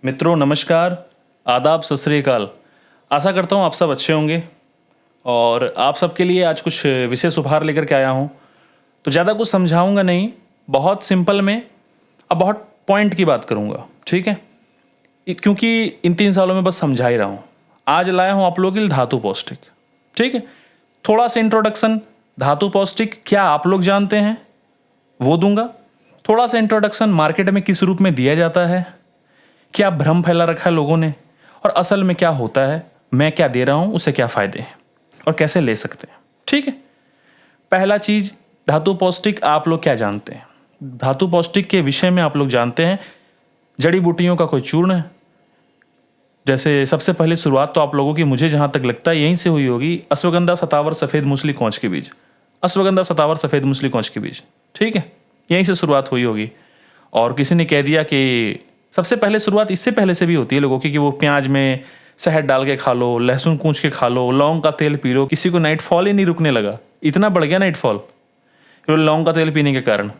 मित्रों नमस्कार, आदाब, सत श्री अकाल। आशा करता हूँ आप सब अच्छे होंगे और आप सबके लिए आज कुछ विशेष उपहार लेकर के आया हूँ। तो ज़्यादा कुछ समझाऊंगा नहीं, बहुत सिंपल में अब बहुत पॉइंट की बात करूँगा, ठीक है? क्योंकि इन 3 सालों में बस समझा ही रहा हूँ। आज लाया हूँ आप लोगों के लिए धातु पौष्टिक, ठीक है? थोड़ा सा इंट्रोडक्शन, धातु पौष्टिक क्या आप लोग जानते हैं वो दूंगा। थोड़ा सा इंट्रोडक्शन, मार्केट में किस रूप में दिया जाता है, क्या भ्रम फैला रखा है लोगों ने, और असल में क्या होता है, मैं क्या दे रहा हूं, उससे क्या फायदे हैं और कैसे ले सकते हैं, ठीक है? पहला चीज, धातु पौष्टिक आप लोग क्या जानते हैं? धातु पौष्टिक के विषय में आप लोग जानते हैं जड़ी बूटियों का कोई चूर्ण है। जैसे सबसे पहले शुरुआत तो आप लोगों की मुझे जहां तक लगता है यहीं से हुई होगी, अश्वगंधा, सतावर, सफेद मूसली, कौच के बीज। अश्वगंधा, सतावर, सफेद मूसली, कौच के बीज, ठीक है? यहीं से शुरुआत हुई होगी। और किसी ने कह दिया कि सबसे पहले शुरुआत इससे पहले से भी होती है लोगों की कि वो प्याज में शहद डाल के खा लो, लहसुन कूच के खा लो, लौंग का तेल पी लो। किसी को नाइट फॉल ही नहीं रुकने लगा, इतना बढ़ गया नाइट फॉल लौंग का तेल पीने के कारण।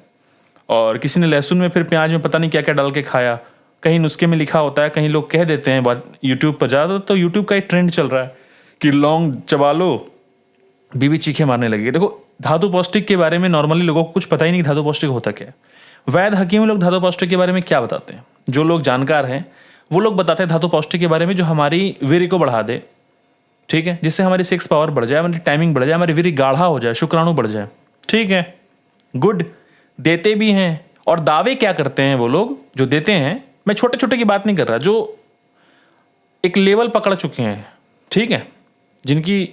और किसी ने लहसुन में फिर प्याज में पता नहीं क्या क्या डाल के खाया। कहीं नुस्खे में लिखा होता है, कहीं लोग कह देते हैं बात यूट्यूब पर। ज़्यादा तो यूट्यूब का एक ट्रेंड चल रहा है कि लौंग चबा लो, बीवी चीखे मारने लगेगी। देखो, धातु पौष्टिक के बारे में नॉर्मली लोगों को कुछ पता ही नहीं धातु पौष्टिक होता क्या है। वैद्य हकीम लोग धातु पौष्टिक के बारे में क्या बताते हैं? जो लोग जानकार हैं वो लोग बताते हैं धातु पौष्टिक के बारे में जो हमारी वीर्य को बढ़ा दे, ठीक है? जिससे हमारी सेक्स पावर बढ़ जाए, हमारी टाइमिंग बढ़ जाए, हमारी वीर्य गाढ़ा हो जाए, शुक्राणु बढ़ जाए, ठीक है? गुड, देते भी हैं। और दावे क्या करते हैं वो लोग जो देते हैं? मैं छोटे छोटे की बात नहीं कर रहा, जो एक लेवल पकड़ चुके हैं, ठीक है, जिनकी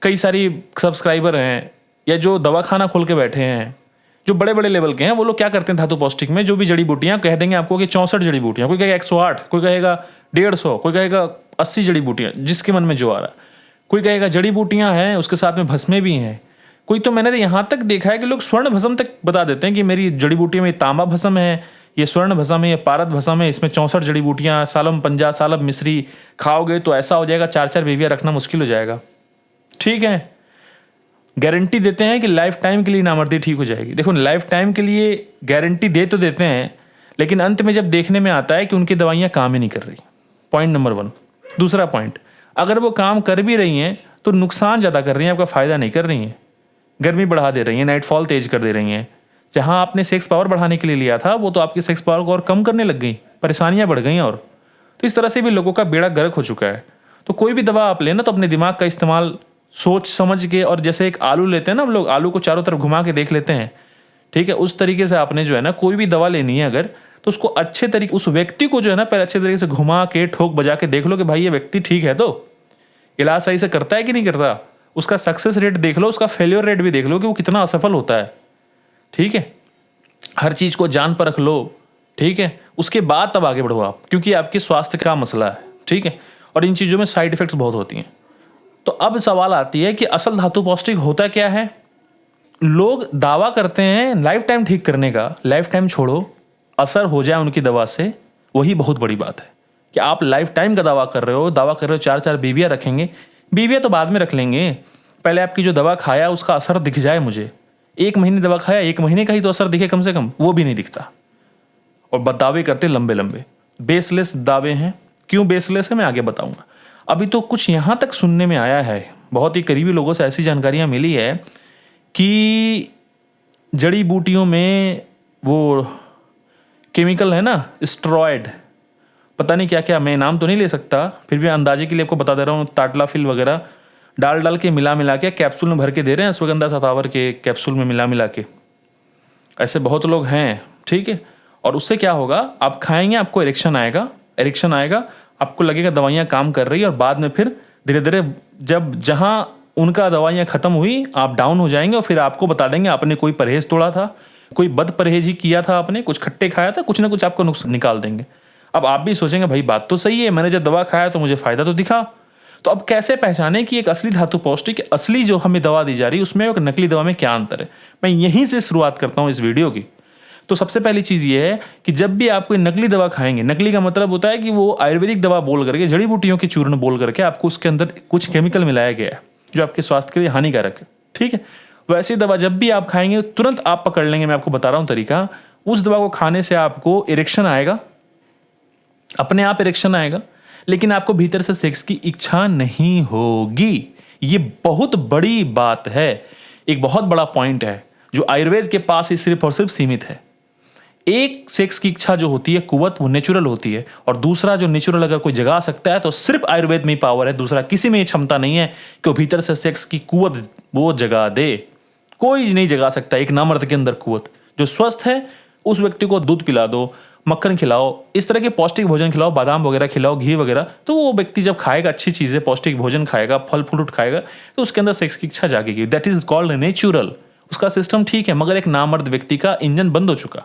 कई सारी सब्सक्राइबर हैं, या जो दवाखाना खोल के बैठे हैं, जो बड़े बड़े लेवल के हैं, वो लोग क्या करते हैं धातु पौष्टिक में जो भी जड़ी बूटियां कह देंगे आपको कि 64 जड़ी बूटियां, कोई कहेगा 108, कोई कहेगा 150, कोई कहेगा 80 जड़ी बूटियां, जिसके मन में जो आ रहा है। कोई कहेगा जड़ी बूटियां हैं उसके साथ में भस्में भी हैं। कोई तो मैंने यहां तक देखा है कि लोग स्वर्ण भस्म तक बता देते हैं कि मेरी जड़ी बूटियों में तांबा भस्म है, ये स्वर्ण भस्म है, ये पारद भस्म है, इसमें 64 जड़ी बूटियां, सालम पंजा, सालब मिश्री खाओगे तो ऐसा हो जाएगा, 4-4 बीवियां रखना मुश्किल हो जाएगा, ठीक है? गारंटी देते हैं कि लाइफ टाइम के लिए नामर्दी ठीक हो जाएगी। देखो, लाइफ टाइम के लिए गारंटी दे तो देते हैं, लेकिन अंत में जब देखने में आता है कि उनकी दवाइयां काम ही नहीं कर रही। Point number 1। दूसरा पॉइंट, अगर वो काम कर भी रही हैं तो नुकसान ज़्यादा कर रही हैं, आपका फायदा नहीं कर रही हैं। गर्मी बढ़ा दे रही हैं, नाइट फॉल तेज कर दे रही हैं। जहां आपने सेक्स पावर बढ़ाने के लिए लिया था वो तो आपकी सेक्स पावर को और कम करने लग गई, परेशानियां बढ़ गई। और तो इस तरह से भी लोगों का बेड़ा गर्क हो चुका है। तो कोई भी दवा आप लेना तो अपने दिमाग का इस्तेमाल सोच समझ के, और जैसे एक आलू लेते हैं ना हम लोग, आलू को चारों तरफ घुमा के देख लेते हैं, ठीक है? उस तरीके से आपने जो है ना कोई भी दवा लेनी है अगर, तो उसको अच्छे तरीके, उस व्यक्ति को जो है ना पहले अच्छे तरीके से घुमा के ठोक बजा के देख लो कि भाई ये व्यक्ति ठीक है, तो इलाज सही से करता है कि नहीं करता। उसका सक्सेस रेट देख लो, उसका फेलियर रेट भी देख लो कि वो कितना असफल होता है, ठीक है? हर चीज को जान परख लो, ठीक है? उसके बाद तब आगे बढ़ो आप, क्योंकि आपके स्वास्थ्य का मसला है, ठीक है? और इन चीजों में साइड इफेक्ट्स बहुत होती हैं। तो अब सवाल आती है कि असल धातु पौष्टिक होता क्या है? लोग दावा करते हैं लाइफ टाइम ठीक करने का। लाइफ टाइम छोड़ो, असर हो जाए उनकी दवा से, वही बहुत बड़ी बात है। कि आप लाइफ टाइम का दावा कर रहे हो, 4-4 बीवियां रखेंगे। बीवियां तो बाद में रख लेंगे, पहले आपकी जो दवा खाया उसका असर दिख जाए मुझे। 1 महीने दवा खाया, 1 महीने का ही तो असर दिखे कम से कम, वो भी नहीं दिखता। और दावे करते लंबे लंबे, बेसलेस दावे हैं। क्यों बेसलेस है मैं आगे बताऊंगा। अभी तो कुछ यहां तक सुनने में आया है, बहुत ही करीबी लोगों से ऐसी जानकारियां मिली है कि जड़ी बूटियों में वो केमिकल है ना, स्टेरॉयड, पता नहीं क्या क्या, मैं नाम तो नहीं ले सकता, फिर भी अंदाजे के लिए आपको बता दे रहा हूँ, टाटलाफिल वगैरह डाल के मिला के कैप्सूल में भर के दे रहे हैं, अश्वगंधा सतावर के कैप्सूल में मिला के। ऐसे बहुत लोग हैं, ठीक है? और उससे क्या होगा, आप खाएंगे आपको इरेक्शन आएगा, आपको लगेगा दवाइयाँ काम कर रही है, और बाद में फिर धीरे धीरे जब जहां उनका दवाइयाँ खत्म हुई आप डाउन हो जाएंगे, और फिर आपको बता देंगे आपने कोई परहेज तोड़ा था, कोई बद परहेज ही किया था, आपने कुछ खट्टे खाया था, कुछ ना कुछ आपको नुक्स निकाल देंगे। अब आप भी सोचेंगे भाई बात तो सही है, मैंने जब दवा खाया तो मुझे फायदा तो दिखा। तो अब कैसे पहचाने कि एक असली धातु पौष्टिक, असली जो हमें दवा दी जा रही है उसमें और नकली दवा में क्या अंतर है? मैं यहीं से शुरुआत करता हूं इस वीडियो की। तो सबसे पहली चीज ये है कि जब भी आप कोई नकली दवा खाएंगे, नकली का मतलब होता है कि वो आयुर्वेदिक दवा बोल करके, जड़ी बूटियों की चूर्ण बोल करके आपको उसके अंदर कुछ केमिकल मिलाया गया है जो आपके स्वास्थ्य के लिए हानिकारक है, ठीक है? वैसी दवा जब भी आप खाएंगे तुरंत आप पकड़ लेंगे, मैं आपको बता रहा हूं तरीका। उस दवा को खाने से आपको इरेक्शन आएगा, अपने आप इरेक्शन आएगा, लेकिन आपको भीतर से सेक्स की इच्छा नहीं होगी। ये बहुत बड़ी बात है, एक बहुत बड़ा पॉइंट है जो आयुर्वेद के पास ही सिर्फ और सिर्फ सीमित है। एक सेक्स की इच्छा जो होती है कुवत, वो नेचुरल होती है, और दूसरा जो नेचुरल अगर कोई जगा सकता है तो सिर्फ आयुर्वेद में ही पावर है, दूसरा किसी में ये क्षमता नहीं है कि वो भीतर से सेक्स की कुवत वो जगा दे। कोई नहीं जगा सकता एक नामर्द के अंदर कुवत। जो स्वस्थ है उस व्यक्ति को दूध पिला दो, मक्खन खिलाओ, इस तरह के पौष्टिक भोजन खिलाओ, बादाम वगैरह खिलाओ, घी वगैरह, तो वो व्यक्ति जब खाएगा अच्छी चीजें, पौष्टिक भोजन खाएगा, फल फ्रूट खाएगा, तो उसके अंदर सेक्स की इच्छा जागेगी। That is called natural. उसका सिस्टम ठीक है, मगर एक नामर्द व्यक्ति का इंजन बंद हो चुका,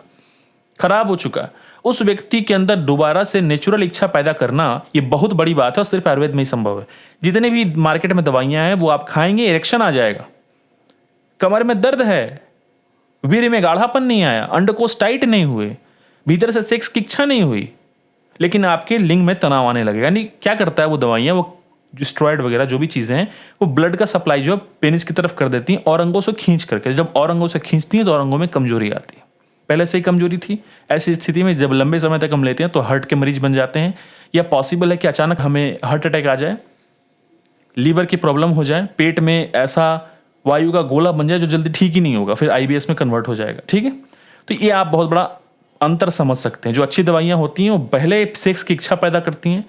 खराब हो चुका। उस व्यक्ति के अंदर दोबारा से नेचुरल इच्छा पैदा करना ये बहुत बड़ी बात है, और सिर्फ आयुर्वेद में ही संभव है। जितने भी मार्केट में दवाइयां हैं वो आप खाएंगे, इरेक्शन आ जाएगा, कमर में दर्द है, वीर्य में गाढ़ापन नहीं आया, अंडकोश टाइट नहीं हुए, भीतर से सेक्स की इच्छा नहीं हुई, लेकिन आपके लिंग में तनाव आने लगेगा। यानी क्या करता है वो दवाइयां, वो जो स्टेरॉइड वगैरह जो भी चीजें हैं, वो ब्लड का सप्लाई जो है पेनिस की तरफ कर देती हैं, और अंगों से खींच करके। जब और अंगों से खींचती हैं तो और अंगों में कमजोरी आती है, पहले से ही कमजोरी थी। ऐसी स्थिति में जब लंबे समय तक हम लेते हैं तो हार्ट के मरीज बन जाते हैं, या पॉसिबल है कि अचानक हमें हार्ट अटैक आ जाए, लीवर की प्रॉब्लम हो जाए, पेट में ऐसा वायु का गोला बन जाए जो जल्दी ठीक ही नहीं होगा, फिर आईबीएस में कन्वर्ट हो जाएगा। ठीक है, तो ये आप बहुत बड़ा अंतर समझ सकते हैं। जो अच्छी दवाइयां होती हैं वो पहले सेक्स की इच्छा पैदा करती हैं,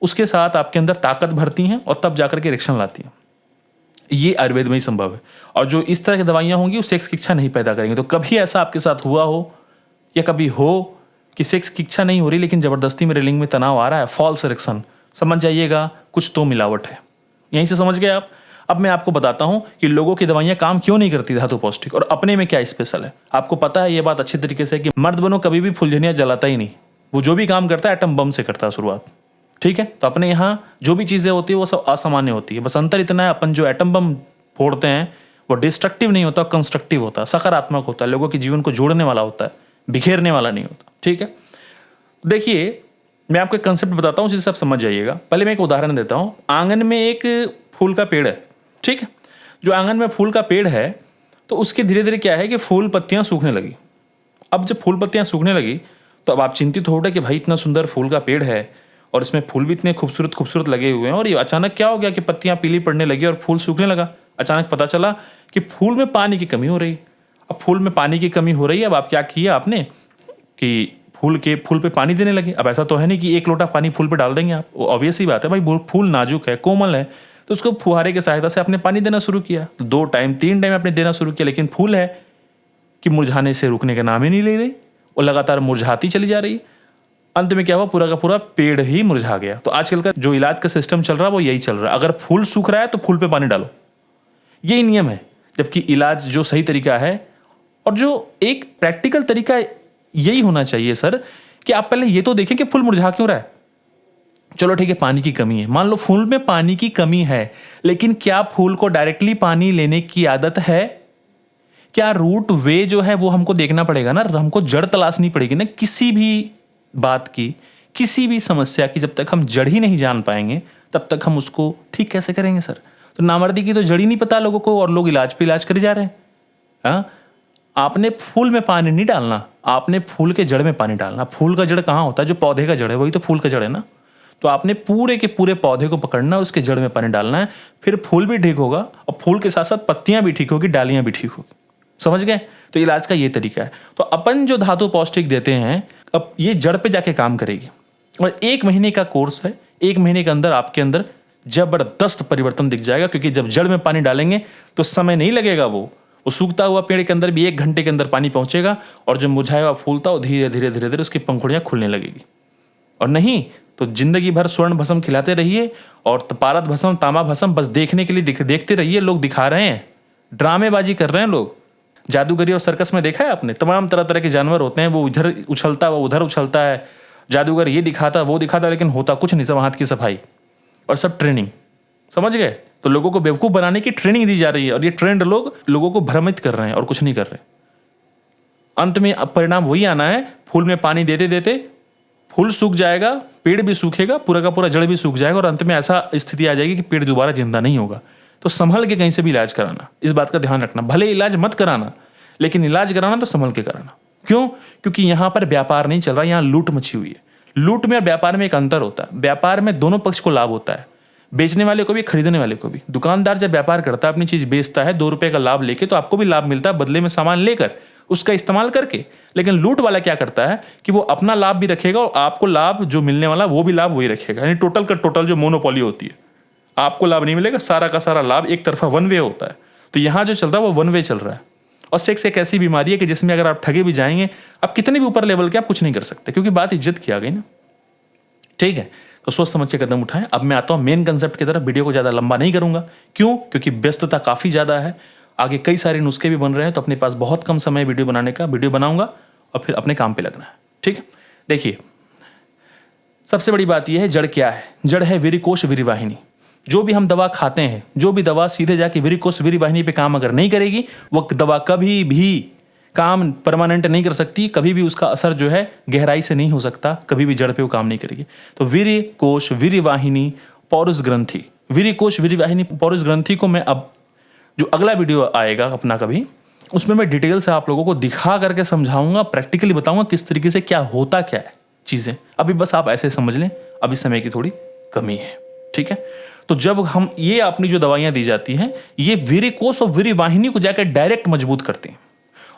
उसके साथ आपके अंदर ताकत भरती हैं, और तब जाकर के इरेक्शन लाती हैं। ये आयुर्वेद में ही संभव है। और जो इस तरह की दवाइयां होंगी वो सेक्स की इच्छा नहीं पैदा करेंगे। तो कभी ऐसा आपके साथ हुआ हो या कभी हो कि सेक्स की इच्छा नहीं हो रही लेकिन जबरदस्ती मेरे लिंग में तनाव आ रहा है, फॉल्स इरेक्शन, समझ जाइएगा कुछ तो मिलावट है। यहीं से समझ गए आप। अब मैं आपको बताता हूं कि लोगों की दवाइयां काम क्यों नहीं करती धातु पौष्टिक, और अपने में क्या स्पेशल है। आपको पता है ये बात अच्छी तरीके से कि मर्द बनो कभी भी फुलझड़ियां जलाता ही नहीं, वो जो भी काम करता है एटम बम से करता है शुरुआत। ठीक है, तो अपने यहाँ जो भी चीजें होती है वो सब असामान्य होती है। बस अंतर इतना है, अपन जो एटम बम फोड़ते हैं वो डिस्ट्रक्टिव नहीं होता, कंस्ट्रक्टिव होता है, सकारात्मक होता है, लोगों के जीवन को जोड़ने वाला होता है, बिखेरने वाला नहीं होता। ठीक है, देखिए मैं आपको एक कंसेप्ट बताता हूँ जिससे आप समझ जाइएगा। पहले मैं एक उदाहरण देता हूँ। आंगन में एक फूल का पेड़ है, ठीक है। जो आंगन में फूल का पेड़ है तो उसके धीरे धीरे क्या है कि फूल पत्तियां सूखने लगी। अब जब फूल पत्तियां सूखने लगी तो अब आप चिंतित हो रहे कि भाई इतना सुंदर फूल का पेड़ है और इसमें फूल भी इतने खूबसूरत खूबसूरत लगे हुए हैं, और ये अचानक क्या हो गया कि पत्तियां पीली पड़ने लगी और फूल सूखने लगा। अचानक पता चला कि फूल में पानी की कमी हो रही। अब फूल में पानी की कमी हो रही है, अब आप क्या किया आपने कि फूल पे पानी देने लगे। अब ऐसा तो है नहीं कि एक लोटा पानी फूल पे डाल देंगे आप, ऑब्वियस ही बात है भाई, फूल नाजुक है, कोमल है, तो उसको फुहारे की सहायता से आपने पानी देना शुरू किया। तो 2 टाइम 3 टाइम आपने देना शुरू किया, लेकिन फूल है कि मुरझाने से रुकने का नाम ही नहीं ले रही, और लगातार मुरझाती चली जा रही। अंत में क्या हुआ, पूरा का पूरा पेड़ ही मुरझा गया। तो आजकल का जो इलाज का सिस्टम चल रहा है वो यही चल रहा है, अगर फूल सूख रहा है तो फूल पे पानी डालो, यही नियम है। जबकि इलाज जो सही तरीका है और जो एक प्रैक्टिकल तरीका यही होना चाहिए सर, कि आप पहले ये तो देखें कि फूल मुरझा क्यों रहा है। चलो ठीक है, पानी की कमी है, मान लो फूल में पानी की कमी है, लेकिन क्या फूल को डायरेक्टली पानी लेने की आदत है? क्या रूट वे जो है वो हमको देखना पड़ेगा ना, हमको जड़ तलाशनी पड़ेगी ना किसी भी बात की, किसी भी समस्या की। जब तक हम जड़ ही नहीं जान पाएंगे तब तक हम उसको ठीक कैसे करेंगे सर। तो नामर्दी की तो जड़ ही नहीं पता लोगों को, और लोग इलाज पे इलाज करे जा रहे हैं। हाँ, आपने फूल में पानी नहीं डालना, आपने फूल के जड़ में पानी डालना। फूल का जड़ कहाँ होता है? जो पौधे का जड़ है वही तो फूल का जड़ है ना। तो आपने पूरे के पूरे पौधे को पकड़ना, उसके जड़ में पानी डालना है, फिर फूल भी ठीक होगा, और फूल के साथ साथ पत्तियां भी ठीक होगी, डालियां भी ठीक होगी। समझ गए? तो इलाज का ये तरीका है। तो अपन जो धातु पौष्टिक देते हैं, अब ये जड़ पे जाके काम करेगी, और 1 महीने का कोर्स है। 1 महीने के अंदर आपके अंदर जबरदस्त परिवर्तन दिख जाएगा, क्योंकि जब जड़ में पानी डालेंगे तो समय नहीं लगेगा। वो सूखता हुआ पेड़ के अंदर भी 1 घंटे के अंदर पानी पहुंचेगा, और जो मुरझाया हुआ फूल था वो धीरे धीरे धीरे धीरे उसकी पंखुड़ियां खुलने लगेगी। और नहीं तो जिंदगी भर स्वर्ण भस्म खिलाते रहिए और पारद भस्म, तामा भस्म बस देखने के लिए देखते रहिए। लोग दिखा रहे हैं, ड्रामेबाजी कर रहे हैं लोग। जादूगरी और सर्कस में देखा है आपने, तमाम तरह तरह के जानवर होते हैं, वो इधर उछलता है, वो उधर उछलता है, जादूगर ये दिखाता वो दिखाता, लेकिन होता कुछ नहीं, सब हाथ की सफाई और सब ट्रेनिंग। समझ गए? तो लोगों को बेवकूफ बनाने की ट्रेनिंग दी जा रही है, और ये ट्रेंड लोग लोगों को भ्रमित कर रहे हैं और कुछ नहीं कर रहे। अंत में अब परिणाम वही आना है, फूल में पानी देते देते फूल सूख जाएगा, पेड़ भी सूखेगा, पूरा का पूरा जड़ भी सूख जाएगा, और अंत में ऐसा स्थिति आ जाएगी कि पेड़ दोबारा जिंदा नहीं होगा। तो संभल के कहीं से भी इलाज कराना, इस बात का ध्यान रखना। भले इलाज मत कराना, लेकिन इलाज कराना तो संभल के कराना। क्यों? क्योंकि यहां पर व्यापार नहीं चल रहा, यहां लूट मची हुई है। लूट में और व्यापार में एक अंतर होता है। व्यापार में दोनों पक्ष को लाभ होता है, बेचने वाले को भी, खरीदने वाले को भी। दुकानदार जब व्यापार करता है, अपनी चीज बेचता है 2 रुपए का लाभ लेके, तो आपको भी लाभ मिलता है बदले में सामान लेकर उसका इस्तेमाल करके। लेकिन लूट वाला क्या करता है कि वो अपना लाभ भी रखेगा और आपको लाभ जो मिलने वाला वो भी लाभ वही रखेगा। यानी टोटल का टोटल जो मोनोपोली होती है, आपको लाभ नहीं मिलेगा, सारा का सारा लाभ एक तरफा वन वे होता है। तो यहाँ जो चल रहा है वो वन वे चल रहा है। और सेक्स एक ऐसी बीमारी है कि जिसमें अगर आप ठगे भी जाएंगे, आप कितने भी ऊपर लेवल के, आप कुछ नहीं कर सकते, क्योंकि बात इज्जत की आ गई ना। ठीक है, तो सोच समझ के कदम उठाएं। अब मैं आता हूं मेन कंसेप्ट की तरफ। वीडियो को ज़्यादा लंबा नहीं करूंगा, क्यों? क्योंकि व्यस्तता काफ़ी ज़्यादा है, आगे कई सारे नुस्खे भी बन रहे हैं, तो अपने पास बहुत कम समय वीडियो बनाने का। वीडियो बनाऊंगा और फिर अपने काम पे लगना है। ठीक है, देखिए सबसे बड़ी बात यह है, जड़ क्या है? जड़ है वीरिकोश वीरवाहिनी। जो भी हम दवा खाते हैं, जो भी दवा सीधे जाके वीरिकोश वीरवाहिनी पे काम अगर नहीं करेगी, वो दवा कभी भी काम परमानेंट नहीं कर सकती, कभी भी उसका असर जो है गहराई से नहीं हो सकता, कभी भी जड़ पे वो काम नहीं करेगी। तो वीरिकोश वीरवाहिनी पौरुष ग्रंथि, वीरिकोश वीरवाहिनी पौरुष ग्रंथि को मैं अब जो अगला वीडियो आएगा अपना कभी, उसमें मैं डिटेल से आप लोगों को दिखा करके समझाऊंगा, प्रैक्टिकली बताऊंगा किस तरीके से क्या होता क्या है चीज़ें। अभी बस आप ऐसे समझ लें, अभी समय की थोड़ी कमी है। ठीक है, तो जब हम ये अपनी जो दवाइयां दी जाती हैं, ये वीरिकोश और वीरवाहिनी को जाकर डायरेक्ट मजबूत करती हैं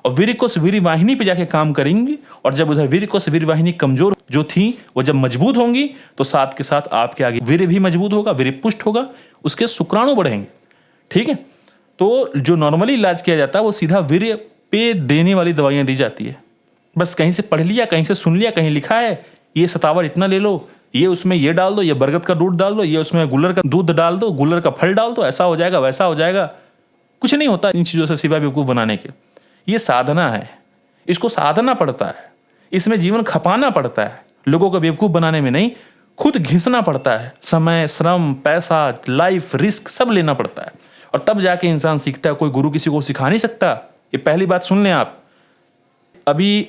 और वीरिकोश वीरवाहिनी पे जाके काम करेंगी। और जब उधर वीरिकोश वीरवाहिनी कमजोर जो थी, वो जब मजबूत होंगी, तो साथ के साथ आपके आगे वीर्य भी मजबूत होगा, वीर्य पुष्ट होगा, उसके शुक्राणु बढ़ेंगे। ठीक है, तो जो नॉर्मली इलाज किया जाता है वो सीधा वीर्य पे देने वाली दवाइयां दी जाती है। बस कहीं से पढ़ लिया, कहीं से सुन लिया, कहीं लिखा है ये सतावर इतना ले लो, ये उसमें ये डाल दो, ये बरगद का दूध डाल दो, ये उसमें गुलर का दूध डाल दो, गुलर का फल डाल दो, ऐसा हो जाएगा, वैसा हो जाएगा। कुछ नहीं होता इन चीज़ों से सिवाय बेवकूफ़ बनाने के। ये साधना है, इसको साधना पड़ता है, इसमें जीवन खपाना पड़ता है, लोगों को बेवकूफ़ बनाने में नहीं, खुद घिसना पड़ता है। समय, श्रम, पैसा, लाइफ, रिस्क सब लेना पड़ता है, और तब जाके इंसान सीखता है। कोई गुरु किसी को सिखा नहीं सकता। ये पहली बात सुन लें आप। अभी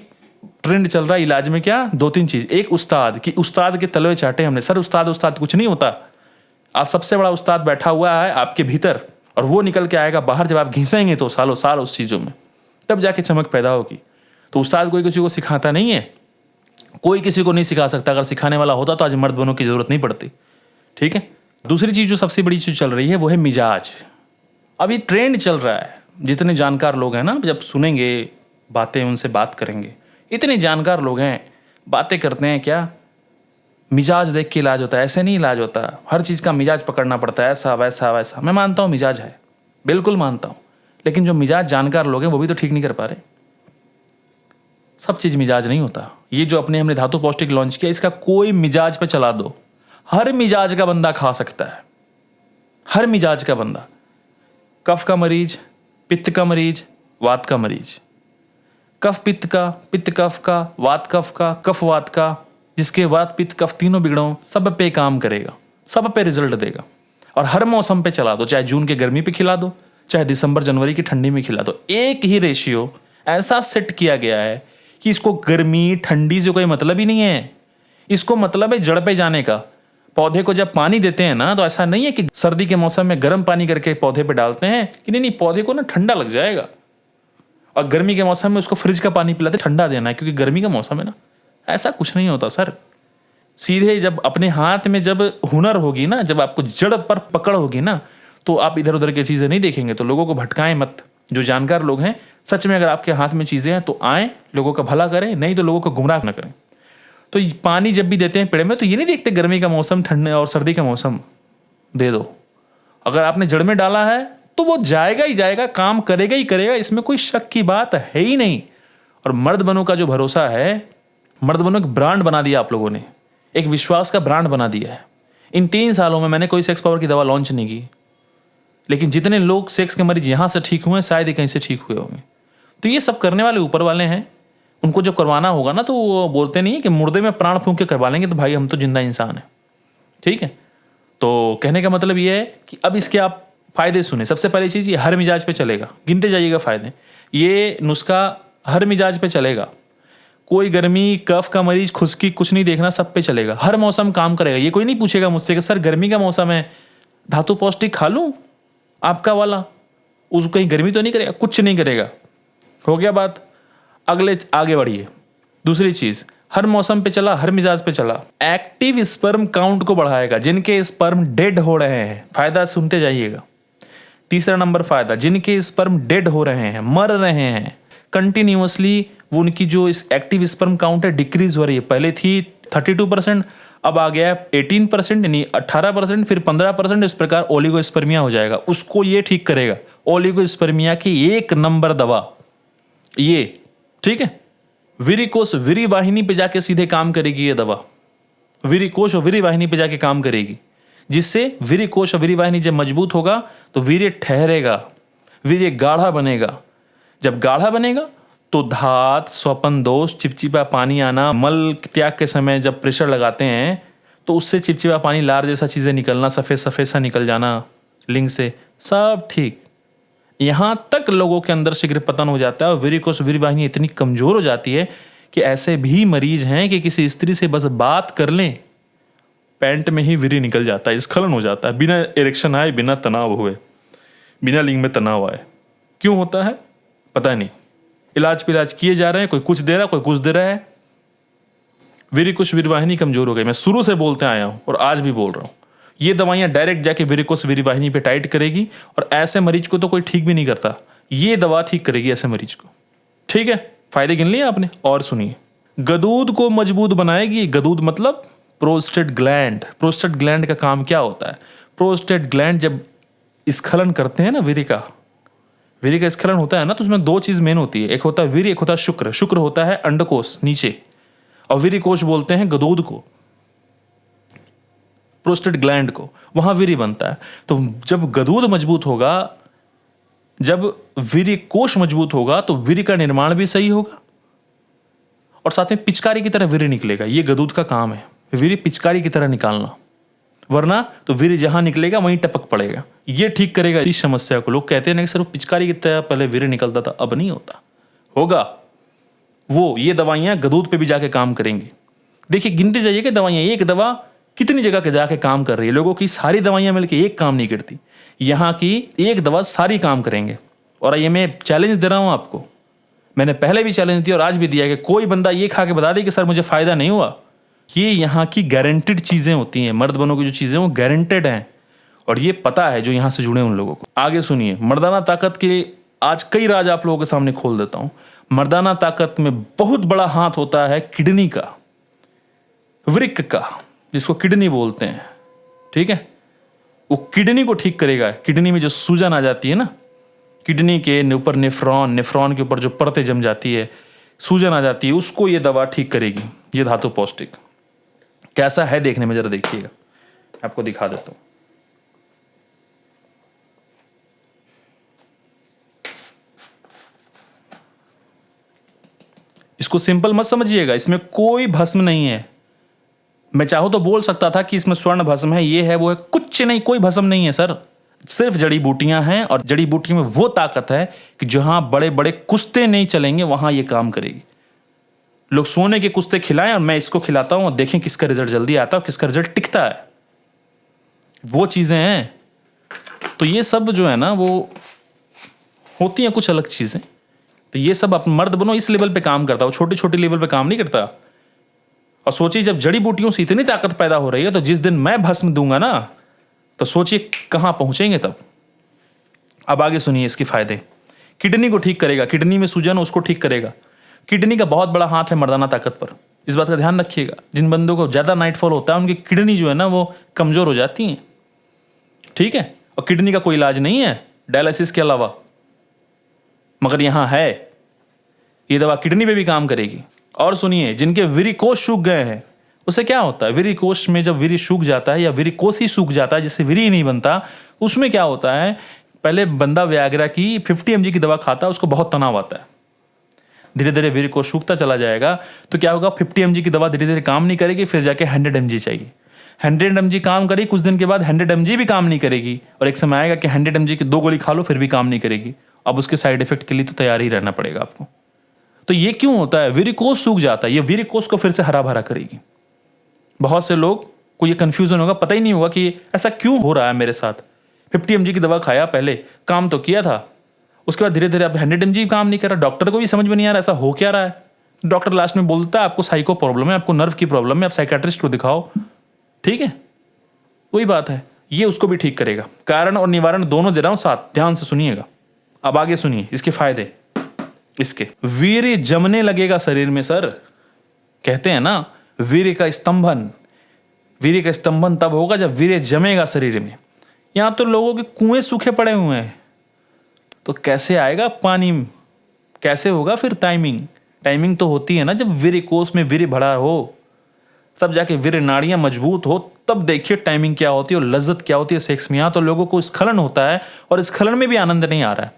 ट्रेंड चल रहा है इलाज में क्या, 2-3 चीज। एक उस्ताद, कि उस्ताद के तलवे चाटे हमने, सर उस्ताद उस्ताद कुछ नहीं होता। आप सबसे बड़ा उस्ताद बैठा हुआ है आपके भीतर, और वो निकल के आएगा बाहर। जब आप घिसेंगे तो सालों साल उस चीज़ों में, तब जाके चमक पैदा होगी। तो उस्ताद कोई किसी को सिखाता नहीं है, कोई किसी को नहीं सिखा सकता। अगर सिखाने वाला होता तो आज मर्द बनों की जरूरत नहीं पड़ती। ठीक है, दूसरी चीज जो सबसे बड़ी चीज चल रही है वो है मिजाज। अभी ट्रेंड चल रहा है, जितने जानकार लोग हैं ना, जब सुनेंगे बातें, उनसे बात करेंगे, इतने जानकार लोग हैं, बातें करते हैं क्या मिजाज देख के इलाज होता है। ऐसे नहीं इलाज होता, हर चीज़ का मिजाज पकड़ना पड़ता है, ऐसा वैसा वैसा। मैं मानता हूँ मिजाज है, बिल्कुल मानता हूँ, लेकिन जो मिजाज जानकार लोग हैं वो भी तो ठीक नहीं कर पा रहे। सब चीज़ मिजाज नहीं होता। ये जो हमने धातु पौष्टिक लॉन्च किया, इसका कोई मिजाज पे चला दो, हर मिजाज का बंदा खा सकता है, हर मिजाज का बंदा। कफ का मरीज, पित्त का मरीज, वात का मरीज, कफ पित्त का, पित्त कफ का, वात कफ का, कफ वात का, जिसके वात पित्त कफ तीनों बिगड़ों, सब पे काम करेगा, सब पे रिजल्ट देगा। और हर मौसम पे चला दो, चाहे जून के गर्मी पे खिला दो, चाहे दिसंबर जनवरी की ठंडी में खिला दो। एक ही रेशियो ऐसा सेट किया गया है कि इसको गर्मी ठंडी से कोई मतलब ही नहीं है। इसको मतलब है जड़ पे जाने का। पौधे को जब पानी देते हैं ना, तो ऐसा नहीं है कि सर्दी के मौसम में गर्म पानी करके पौधे पे डालते हैं कि नहीं, पौधे को ना ठंडा लग जाएगा। और गर्मी के मौसम में उसको फ्रिज का पानी पिलाते, ठंडा देना है क्योंकि गर्मी का मौसम है ना। ऐसा कुछ नहीं होता सर। सीधे जब अपने हाथ में जब हुनर होगी ना, जब आपको जड़ पर पकड़ होगी ना, तो आप इधर उधर की चीज़ें नहीं देखेंगे। तो लोगों को भटकाएं मत। जो जानकार लोग हैं, सच में अगर आपके हाथ में चीज़ें हैं तो आएँ, लोगों का भला करें, नहीं तो लोगों को गुमराह न करें। तो पानी जब भी देते हैं पेड़ में, तो ये नहीं देखते गर्मी का मौसम, ठंडे और सर्दी का मौसम, दे दो। अगर आपने जड़ में डाला है तो वो जाएगा ही जाएगा, काम करेगा ही करेगा, इसमें कोई शक की बात है ही नहीं। और मर्द बनों का जो भरोसा है, मर्द बनों एक ब्रांड बना दिया आप लोगों ने, एक विश्वास का ब्रांड बना दिया है। इन 3 सालों में मैंने कोई सेक्स पावर की दवा लॉन्च नहीं की, लेकिन जितने लोग सेक्स के मरीज यहाँ से ठीक हुए, शायद ही कहीं से ठीक हुए होंगे। तो ये सब करने वाले ऊपर वाले हैं। उनको जब करवाना होगा ना, तो वो बोलते नहीं है कि मुर्दे में प्राण फूंक के करवा लेंगे। तो भाई हम तो जिंदा इंसान हैं, ठीक है। तो कहने का मतलब ये है कि अब इसके आप फायदे सुने। सबसे पहली चीज़, ये हर मिजाज पे चलेगा, गिनते जाइएगा फायदे। ये नुस्खा हर मिजाज पे चलेगा, कोई गर्मी कफ का मरीज, खुश्की कुछ नहीं देखना, सब पे चलेगा। हर मौसम काम करेगा। ये कोई नहीं पूछेगा मुझसे कि सर गर्मी का मौसम है, धातु पौष्टिक खा लूँ आपका वाला, उसको कहीं गर्मी तो नहीं करेगा, कुछ नहीं करेगा। हो गया बात। आगे बढ़िए। दूसरी चीज़, हर मौसम पे चला, हर मिजाज पे चला। एक्टिव स्पर्म काउंट को बढ़ाएगा, जिनके स्पर्म डेड हो रहे हैं, फायदा सुनते जाइएगा। तीसरा नंबर फायदा, जिनके स्पर्म डेड हो रहे हैं, मर रहे हैं कंटिन्यूअसली, वो उनकी जो इस एक्टिव स्पर्म काउंट है डिक्रीज हो रही है। पहले थी 32%, अब आ गया 18%, यानी 18%, फिर 15%, इस प्रकार ओलिगोस्पर्मिया हो जाएगा। उसको ये ठीक करेगा, ओलिगोस्पर्मिया की एक नंबर दवा ये, ठीक है। विरिकोस वीरी वाहिनी पे जाके सीधे काम करेगी ये दवा, विरिकोश और वीरी वाहिनी पे जाके काम करेगी, जिससे विरिकोश और वीरी वाहिनी जब मजबूत होगा तो वीर्य ठहरेगा, वीर्य गाढ़ा बनेगा। जब गाढ़ा बनेगा तो धात, स्वपन दोष, चिपचिपा पानी आना, मल त्याग के समय जब प्रेशर लगाते हैं तो उससे चिपचिपा पानी, लार जैसा चीजें निकलना, सफेद सफेद सा निकल जाना लिंग से, सब ठीक। यहां तक लोगों के अंदर शीघ्र पतन हो जाता है और वेरिकोस वीरी वाहिनी इतनी कमजोर हो जाती है कि ऐसे भी मरीज हैं कि किसी स्त्री से बस बात कर लें, पैंट में ही वीरी निकल जाता है, स्खलन हो जाता है, बिना इरेक्शन आए, बिना तनाव हुए, बिना लिंग में तनाव आए। क्यों होता है पता नहीं, इलाज पिलाज किए जा रहे हैं, कोई कुछ दे रहा है, कोई कुछ दे रहा है, वेरिकोस वीरी वाहिनी कमजोर हो गई। मैं शुरू से बोलते आया हूं और आज भी बोल रहा हूं, ये दवाइयां डायरेक्ट जाके वेरिकोस वीरी वाहिनी पे टाइट करेगी और ऐसे मरीज को तो कोई ठीक भी नहीं करता, ये दवा ठीक करेगी ऐसे मरीज को। ठीक है, फायदे गिन लिए आपने। और सुनिए, गदूद को मजबूत बनाएगी। गदूद मतलब प्रोस्टेट ग्लैंड। प्रोस्टेट ग्लैंड का काम क्या होता है? प्रोस्टेट ग्लैंड जब स्खलन करते हैं ना, वीर्य का स्खलन होता है ना, तो उसमें दो चीज मेन होती है, एक होता है वीर्य, एक होता है शुक्र। शुक्र होता है अंडकोश नीचे, और वीर्य कोश बोलते हैं गदूद को, प्रोस्टेट ग्लैंड को, वहां वीर्य बनता है। तो जब गदूद मजबूत होगा, जब वीर्य कोश मजबूत होगा, तो वीर्य का निर्माण भी सही होगा और साथ में पिचकारी की तरह वीर्य निकलेगा। ये गदूद का काम है, वीर्य पिचकारी की तरह निकालना, वरना तो वीर्य जहां निकलेगा वहीं टपक पड़ेगा। ये ठीक करेगा इस समस्या को। लोग कहते हैं ना कि सिर्फ पिचकारी की तरह पहले वीर्य निकलता था, अब नहीं होता, होगा वो। ये दवाइयां गदूद पे भी जाके काम करेंगी। देखिए, गिनते जाइए कि दवाइयां, एक दवा कितनी जगह के जाके काम कर रही है। लोगों की सारी दवाइयां मिलकर एक काम नहीं करती, यहां की एक दवा सारी काम करेंगे। और ये मैं चैलेंज दे रहा हूं आपको, मैंने पहले भी चैलेंज दिया और आज भी दिया कि कोई बंदा ये खा के बता दे कि सर मुझे फायदा नहीं हुआ। ये यहाँ की गारंटेड चीजें होती हैं, मर्द बनों की जो चीजें वो गारंटेड हैं, और ये पता है जो यहां से जुड़े उन लोगों को। आगे सुनिए, मर्दाना ताकत के आज कई राज आप लोगों के सामने खोल देता हूं। मर्दाना ताकत में बहुत बड़ा हाथ होता है किडनी का, वृक्क का, जिसको किडनी बोलते हैं। ठीक है, वो किडनी को ठीक करेगा। किडनी में जो सूजन आ जाती है ना, किडनी के ऊपर नेफ्रॉन के ऊपर जो परतें जम जाती है, सूजन आ जाती है, उसको ये दवा ठीक करेगी। ये धातु पौष्टिक कैसा है देखने में, जरा देखिएगा, आपको दिखा देता हूं। इसको सिंपल मत समझिएगा, इसमें कोई भस्म नहीं है। मैं चाहूं तो बोल सकता था कि इसमें स्वर्ण भस्म है, ये है वो है, कुछ नहीं, कोई भस्म नहीं है सर। सिर्फ जड़ी बूटियां हैं, और जड़ी बूटियों में वो ताकत है कि जहां बड़े बड़े कुश्ते नहीं चलेंगे वहां ये काम करेगी। लोग सोने के कुश्ते खिलाएं और मैं इसको खिलाता हूं और देखें किसका रिजल्ट जल्दी आता है और किसका रिजल्ट टिकता है, वो चीजें हैं। तो ये सब जो है ना, वो होती हैं कुछ अलग चीजें। तो ये सब आप मर्द बनो इस लेवल पे काम करता है, वो छोटी छोटी लेवल पे काम नहीं करता। और सोचिए, जब जड़ी बूटियों से इतनी ताकत पैदा हो रही है, तो जिस दिन मैं भस्म दूंगा ना, तो सोचिए कहां पहुंचेंगे तब। अब आगे सुनिए इसके फायदे। किडनी को ठीक करेगा, किडनी में सूजन उसको ठीक करेगा। किडनी का बहुत बड़ा हाथ है मर्दाना ताकत पर, इस बात का ध्यान रखिएगा। जिन बंदों को ज्यादा नाइटफॉल होता है, उनकी किडनी जो है ना, वो कमजोर हो जाती है। ठीक है, और किडनी का कोई इलाज नहीं है डायलिसिस के अलावा, मगर यहां है, ये दवा किडनी पे भी काम करेगी। और सुनिए, जिनके वीर्यकोश सूख गए हैं, उससे क्या होता है? वीर्यकोश में जब वीर्य सूख जाता है, या वीर्यकोश ही सूख जाता है जिससे वीर्य ही नहीं बनता, उसमें क्या होता है? पहले बंदा व्याग्रा की 50 mg की दवा खाता है, उसको बहुत तनाव आता है, धीरे धीरे वीर्यकोश सूखता चला जाएगा। तो क्या होगा? 50 mg की दवा धीरे धीरे काम नहीं करेगी, फिर जाके 100 mg चाहिए। 100 mg काम करेगी, कुछ दिन के बाद 100 mg भी काम नहीं करेगी, और एक समय आएगा कि 100 mg की 2 गोली खा लो फिर भी काम नहीं करेगी। अब उसके साइड इफेक्ट के लिए तो तैयार ही रहना पड़ेगा आपको। तो ये क्यों होता है? वीर्यकोश सूख जाता है, ये वीर्यकोश को फिर से हरा भरा करेगी। बहुत से लोग को ये कंफ्यूजन होगा, पता ही नहीं होगा कि ऐसा क्यों हो रहा है मेरे साथ। 50 mg की दवा खाया, पहले काम तो किया था, उसके बाद धीरे धीरे अब 100 mg काम नहीं कर रहा। डॉक्टर को भी समझ में नहीं आ रहा ऐसा हो क्या रहा है। डॉक्टर लास्ट में बोलता है आपको साइको प्रॉब्लम है, आपको नर्व की प्रॉब्लम है, आप साइकेट्रिस्ट को दिखाओ। ठीक है, वही बात है, ये उसको भी ठीक करेगा। कारण और निवारण दोनों दे रहा हूं साथ, ध्यान से सुनिएगा। अब आगे सुनिए इसके फायदे। इसके वीर्य जमने लगेगा शरीर में सर। कहते हैं ना वीर्य का स्तंभन, वीर्य का स्तंभन तब होगा जब वीर्य जमेगा शरीर में। यहां तो लोगों के कुएं सूखे पड़े हुए हैं, तो कैसे आएगा पानी, कैसे होगा फिर टाइमिंग? टाइमिंग तो होती है ना जब वीर्य कोष में वीर्य भरा हो, तब जाके वीर्य नाड़ियां मजबूत हो, तब देखिए टाइमिंग क्या होती है और लज्जत क्या होती है सेक्स में। यहां तो लोगों को स्खलन होता है और स्खलन में भी आनंद नहीं आ रहा है।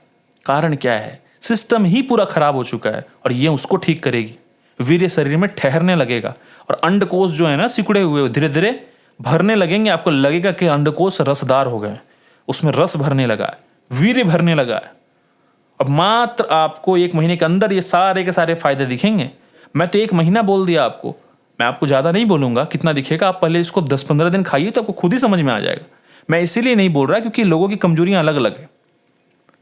कारण क्या है? सिस्टम ही पूरा खराब हो चुका है और ये उसको ठीक करेगी। वीर्य शरीर में ठहरने लगेगा और अंडकोश जो है ना सिकुड़े हुए धीरे धीरे भरने लगेंगे। आपको लगेगा कि अंडकोश रसदार हो गए, उसमें रस भरने लगा है, वीर्य भरने लगा है। अब मात्र आपको 1 महीने के अंदर ये सारे के सारे फायदे दिखेंगे। मैं तो 1 महीना बोल दिया आपको, मैं आपको ज़्यादा नहीं बोलूंगा कितना दिखेगा। आप पहले इसको 10-15 दिन खाइए तो आपको खुद ही समझ में आ जाएगा। मैं इसीलिए नहीं बोल रहा क्योंकि लोगों की कमजोरियां अलग अलग है।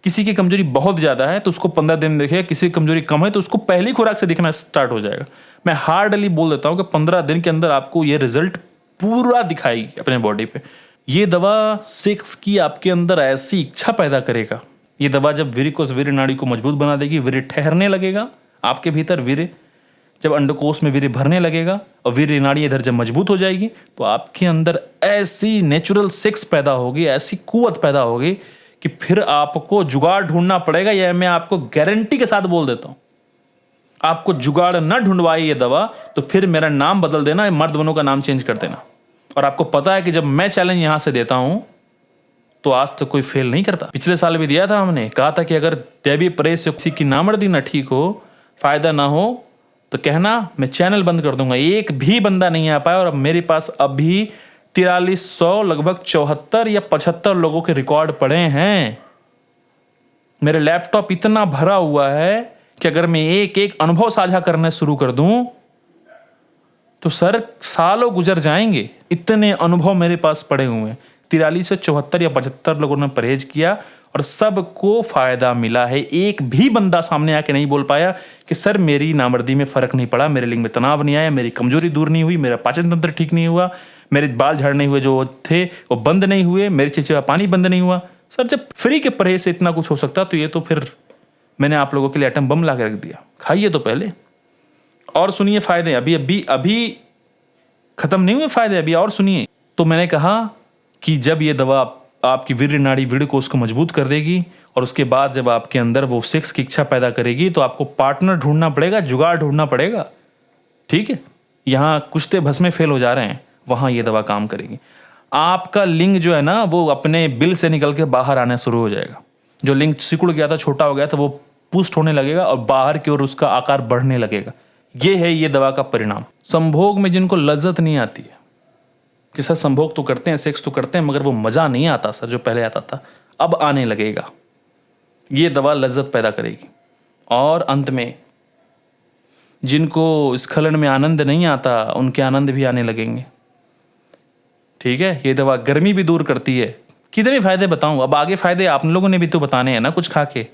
किसी की कमजोरी बहुत ज़्यादा है तो उसको 15 दिन दिखेगा, किसी की कमजोरी कम है तो उसको पहली खुराक से दिखना स्टार्ट हो जाएगा। मैं हार्डली बोल देता हूँ कि 15 दिन के अंदर आपको ये रिजल्ट पूरा दिखाएगी अपने बॉडी पे। ये दवा सेक्स की आपके अंदर ऐसी इच्छा पैदा करेगा। ये दवा जब वीर्य नाड़ी को मजबूत बना देगी, वीर्य ठहरने लगेगा आपके भीतर। वीर्य जब अंडकोश में वीर्य भरने लगेगा और वीर्य नाड़ी इधर जब मजबूत हो जाएगी तो आपके अंदर ऐसी नेचुरल सेक्स पैदा होगी, ऐसी कुव्वत पैदा होगी कि फिर आपको जुगाड़ ढूंढना पड़ेगा। यह मैं आपको गारंटी के साथ बोल देता हूं। आपको जुगाड़ ना ढूंढवाए ये दवा तो फिर मेरा नाम बदल देना, मर्द बनों का नाम चेंज कर देना। और आपको पता है कि जब मैं चैलेंज यहां से देता हूं तो आज तक कोई फेल नहीं करता। पिछले साल भी दिया था, हमने कहा था कि अगर दैवी प्रेस से किसी की नामर्दी ना ठीक हो, फायदा ना हो तो कहना मैं चैनल बंद कर दूंगा। एक भी बंदा नहीं आ पाया और अब मेरे पास अभी 4300 लगभग 74 या 75 लोगों के रिकॉर्ड पड़े हैं। मेरे लैपटॉप इतना भरा हुआ है कि अगर मैं एक एक अनुभव साझा करने शुरू कर दूं तो सर सालों गुजर जाएंगे। इतने अनुभव मेरे पास पड़े हुए हैं। 43 से 74 या 75 लोगों ने परहेज किया और सबको फायदा मिला है। एक भी बंदा सामने आके नहीं बोल पाया कि सर मेरी नामर्दी में फर्क नहीं पड़ा, मेरे लिंग में तनाव नहीं आया, मेरी कमजोरी दूर नहीं हुई, मेरा पाचन तंत्र ठीक नहीं हुआ, मेरे बाल झड़ने हुए जो थे वो बंद नहीं हुए, मेरे चिपचिपा पानी बंद नहीं हुआ। सर जब फ्री के परहेज से इतना कुछ हो सकता तो ये तो फिर मैंने आप लोगों के लिए एटम बम ला के रख दिया। खाइए तो पहले और सुनिए फायदे। अभी अभी अभी खत्म नहीं हुए फायदे, अभी और सुनिए। तो मैंने कहा कि जब ये दवा आपकी वीर्य नाड़ी वीर्य कोष को मजबूत कर देगी और उसके बाद जब आपके अंदर वो सेक्स की इच्छा पैदा करेगी तो आपको पार्टनर ढूंढना पड़ेगा, जुगाड़ ढूंढना पड़ेगा। ठीक है, यहाँ कुश्ते भस्मे फेल हो जा रहे हैं, वहां ये दवा काम करेगी। आपका लिंग जो है ना वो अपने बिल से निकल के बाहर आना शुरू हो जाएगा। जो लिंग सिकुड़ गया था, छोटा हो गया था, वो पुष्ट होने लगेगा और बाहर की ओर उसका आकार बढ़ने लगेगा। ये है ये दवा का परिणाम। संभोग में जिनको लज्जत नहीं आती है कि सर संभोग तो करते हैं, सेक्स तो करते हैं, मगर वो मजा नहीं आता सर जो पहले आता था, अब आने लगेगा। ये दवा लज्जत पैदा करेगी। और अंत में जिनको स्खलन में आनंद नहीं आता उनके आनंद भी आने लगेंगे। ठीक है, ये दवा गर्मी भी दूर करती है। कितने फायदे बताऊं, अब आगे फायदे आप लोगों ने भी तो बताने हैं ना कुछ खा के।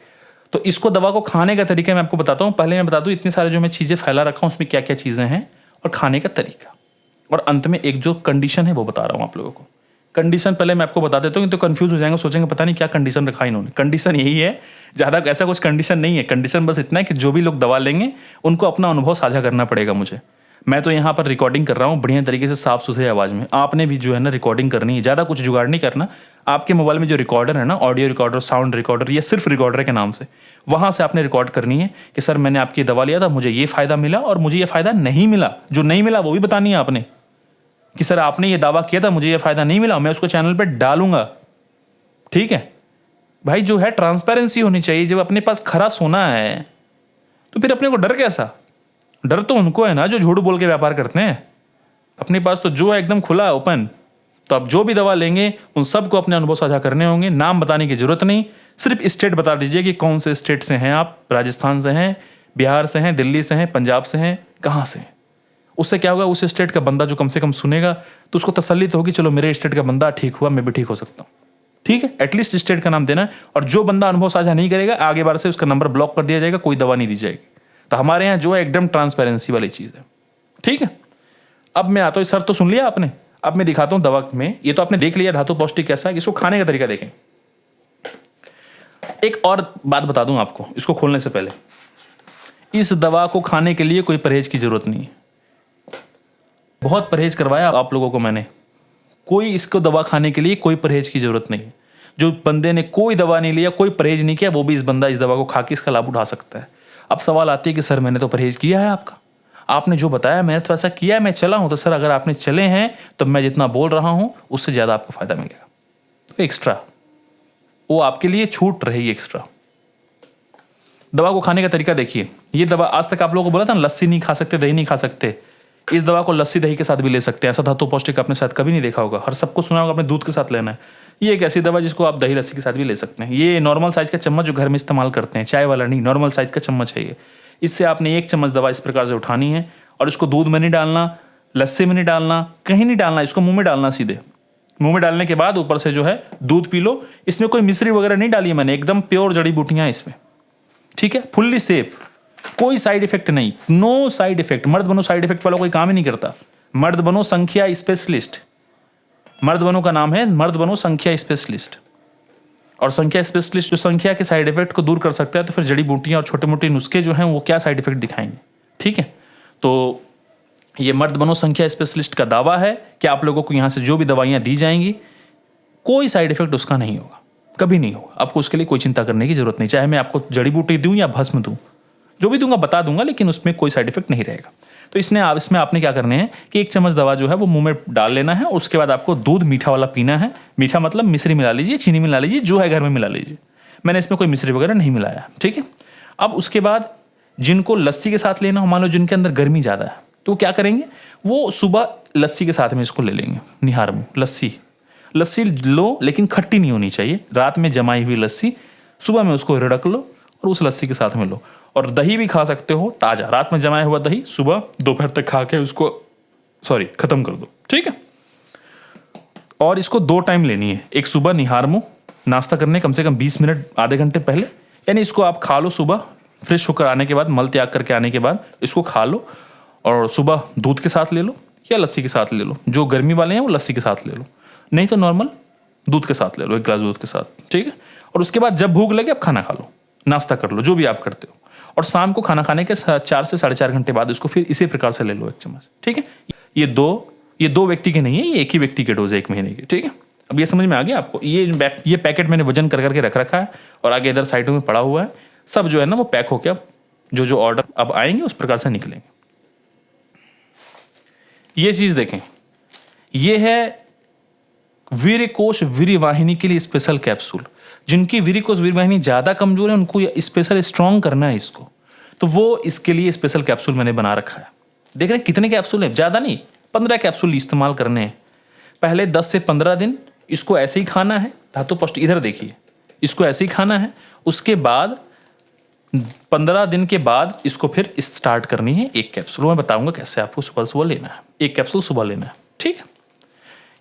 तो इसको दवा को खाने का तरीका मैं आपको बताता हूं। पहले मैं बता दूं इतनी सारे जो मैं चीजें फैला रखा हूं उसमें क्या क्या चीजें हैं और खाने का तरीका, और अंत में एक जो कंडीशन है वो बता रहा हूं आप लोगों को। कंडीशन पहले मैं आपको बता देता हूं, तो कंफ्यूज हो जाएंगे, सोचेंगे पता नहीं क्या कंडीशन रखा इन्होंने। कंडीशन यही है, ज़्यादा ऐसा कुछ कंडीशन नहीं है। कंडीशन बस इतना है कि जो भी लोग दवा लेंगे उनको अपना अनुभव साझा करना पड़ेगा मुझे। मैं तो यहाँ पर रिकॉर्डिंग कर रहा हूँ बढ़िया तरीके से, साफ सुथरी आवाज़ में। आपने भी जो है ना रिकॉर्डिंग करनी है, ज़्यादा कुछ जुगाड़ नहीं करना। आपके मोबाइल में जो रिकॉर्डर है ना, ऑडियो रिकॉर्डर, साउंड रिकॉर्डर, या सिर्फ रिकॉर्डर के नाम से, वहाँ से आपने रिकॉर्ड करनी है कि सर मैंने आपकी दवा लिया था, मुझे ये फ़ायदा मिला और मुझे ये फ़ायदा नहीं मिला। जो नहीं मिला वो भी बतानी है आपने कि सर आपने ये दावा किया था, मुझे ये फ़ायदा नहीं मिला, मैं उसको चैनल पर डालूंगा। ठीक है भाई, जो है ट्रांसपेरेंसी होनी चाहिए। जब अपने पास खरा सोना है तो फिर अपने को डर कैसा? डर तो उनको है ना जो झूठ बोल के व्यापार करते हैं। अपने पास तो जो है एकदम खुला है, ओपन। तो आप जो भी दवा लेंगे उन सबको अपने अनुभव साझा करने होंगे। नाम बताने की जरूरत नहीं, सिर्फ स्टेट बता दीजिए कि कौन से स्टेट से हैं आप। राजस्थान से हैं, बिहार से हैं, दिल्ली से हैं, पंजाब से हैं, कहाँ से हैं। उससे क्या होगा, उस स्टेट का बंदा जो कम से कम सुनेगा तो उसको तसल्ली तो होगी, चलो मेरे स्टेट का बंदा ठीक हुआ, मैं भी ठीक हो सकता हूँ। ठीक है, एटलीस्ट स्टेट का नाम देना है। और जो बंदा अनुभव साझा नहीं करेगा, आगे बार से उसका नंबर ब्लॉक कर दिया जाएगा, कोई दवा नहीं दी जाएगी। तो हमारे यहाँ जो है एकदम ट्रांसपेरेंसी वाली चीज़ है, ठीक है। अब मैं आता हूँ, सर तो सुन लिया आपने, अब मैं दिखाता हूँ दवा में। ये तो आपने देख लिया धातु पौष्टिक कैसा है, इसको खाने का तरीका देखें। एक और बात बता दूं आपको इसको खोलने से पहले, इस दवा को खाने के लिए कोई परहेज की जरूरत नहीं है। बहुत परहेज करवाया आप लोगों को मैंने, कोई इसको दवा खाने के लिए कोई परहेज की जरूरत नहीं है। जो बंदे ने कोई दवा नहीं लिया, कोई परहेज नहीं किया, वो भी इस दवा को खा के इसका लाभ उठा सकता है। अब सवाल आती है कि सर मैंने तो परहेज किया है, आपने जो बताया मैंने तो ऐसा किया है, मैं चला हूं। तो सर अगर आपने चले हैं तो मैं जितना बोल रहा हूं उससे ज्यादा आपको फायदा मिलेगा, तो एक्स्ट्रा वो आपके लिए छूट रहेगी एक्स्ट्रा। दवा को खाने का तरीका देखिए। ये दवा आज तक आप लोगों को बोला था ना, लस्सी नहीं खा सकते, दही नहीं खा सकते। इस दवा को लस्सी दही के साथ भी ले सकते हैं। ऐसा धातु पौष्टिक आपने शायद कभी नहीं देखा होगा, हर सबको सुना होगा अपने दूध के साथ लेना है। ये एक ऐसी दवा जिसको आप दही लस्सी के साथ भी ले सकते हैं। ये नॉर्मल साइज का चम्मच जो घर में इस्तेमाल करते हैं, चाय वाला नहीं, नॉर्मल साइज का चम्मच है ये। इससे आपने 1 चम्मच दवा इस प्रकार से उठानी है और इसको दूध में नहीं डालना, लस्सी में नहीं डालना, कहीं नहीं डालना, इसको मुंह में डालना। सीधे मुंह में डालने के बाद ऊपर से जो है दूध पी लो। इसमें कोई मिश्री वगैरह नहीं डाली है मैंने, एकदम प्योर जड़ी बूटियां इसमें, ठीक है, फुल्ली सेफ, कोई साइड इफेक्ट नहीं, नो साइड इफेक्ट। मर्द बनो साइड इफेक्ट वाला कोई काम ही नहीं करता। मर्द बनो संख्या स्पेशलिस्ट, मर्द बनो का नाम है, मर्द बनो संख्या स्पेशलिस्ट। और संख्या स्पेशलिस्ट जो संख्या के साइड इफेक्ट को दूर कर सकता है, तो फिर जड़ी बूटियां और छोटे मोटे नुस्खे जो हैं वो क्या साइड इफेक्ट दिखाएंगे, ठीक है। तो ये मर्द बनो संख्या स्पेशलिस्ट का दावा है कि आप लोगों को यहाँ से जो भी दवाइयाँ दी जाएंगी कोई साइड इफेक्ट उसका नहीं होगा, कभी नहीं होगा। आपको उसके लिए कोई चिंता करने की जरूरत नहीं। चाहे मैं आपको जड़ी बूटी दूं या भस्म दूं, जो भी दूंगा बता दूंगा, लेकिन उसमें कोई साइड इफेक्ट नहीं रहेगा। तो इसमें आपने क्या करने हैं कि 1 चम्मच दवा जो है वो मुंह में डाल लेना है। उसके बाद आपको दूध मीठा वाला पीना है। मीठा मतलब मिश्री मिला लीजिए, चीनी मिला लीजिए, जो है घर में मिला लीजिए। मैंने इसमें कोई मिश्री वगैरह नहीं मिलाया, ठीक है। अब उसके बाद जिनको लस्सी के साथ लेना हो, मान लो जिनके अंदर गर्मी ज़्यादा है, तो क्या करेंगे, वो सुबह लस्सी के साथ में इसको ले लेंगे। निहार मुँह लस्सी लो, लेकिन खट्टी नहीं होनी चाहिए। रात में जमाई हुई लस्सी, सुबह में उसको रिड़क लो और उस लस्सी के साथ में लो। और दही भी खा सकते हो ताज़ा, रात में जमाया हुआ दही सुबह दोपहर तक खा के उसको ख़त्म कर दो, ठीक है। और इसको 2 टाइम लेनी है। एक सुबह निहार मुँह नाश्ता करने कम से कम 20 मिनट आधे घंटे पहले, यानी इसको आप खा लो सुबह फ्रेश होकर आने के बाद, मल त्याग करके आने के बाद इसको खा लो। और सुबह दूध के साथ ले लो या लस्सी के साथ ले लो। जो गर्मी वाले हैं वो लस्सी के साथ ले लो, नहीं तो नॉर्मल दूध के साथ ले लो, 1 गिलास दूध के साथ, ठीक है। और उसके बाद जब भूख लगे अब खाना खा लो, नाश्ता कर लो, जो भी आप करते हो। और शाम को खाना खाने के 4 से 4.5 घंटे बाद इसको फिर इसी प्रकार से ले लो 1 चम्मच, ठीक है। ये दो व्यक्ति के नहीं है, ये एक ही व्यक्ति के डोज है 1 महीने की, ठीक है। अब ये समझ में आ गया आपको। ये पैकेट मैंने वजन कर करके रख रखा है और आगे इधर साइडों में पड़ा हुआ है। सब जो है ना वो पैक होकर अब जो ऑर्डर अब आएंगे उस प्रकार से निकलेंगे। ये चीज देखें, ये है वीर्यकोश वीर्यवाहिनी के लिए स्पेशल कैप्सूल। जिनकी वीर्यकोश वीर्यवाहिनी ज्यादा कमजोर है उनको स्पेशल स्ट्रॉन्ग करना है इसको, तो वो इसके लिए स्पेशल कैप्सूल मैंने बना रखा है। देख रहे हैं कितने कैप्सूल है, ज्यादा नहीं, 15 कैप्सूल इस्तेमाल करने हैं। पहले 10 से 15 दिन इसको ऐसे ही खाना है, धातु पौष्टिक, इधर देखिए, इसको ऐसे ही खाना है। उसके बाद 15 दिन के बाद इसको फिर स्टार्ट करनी है 1 कैप्सूल। मैं बताऊंगा कैसे आपको सुबह लेना है, 1 कैप्सूल सुबह लेना है, ठीक है।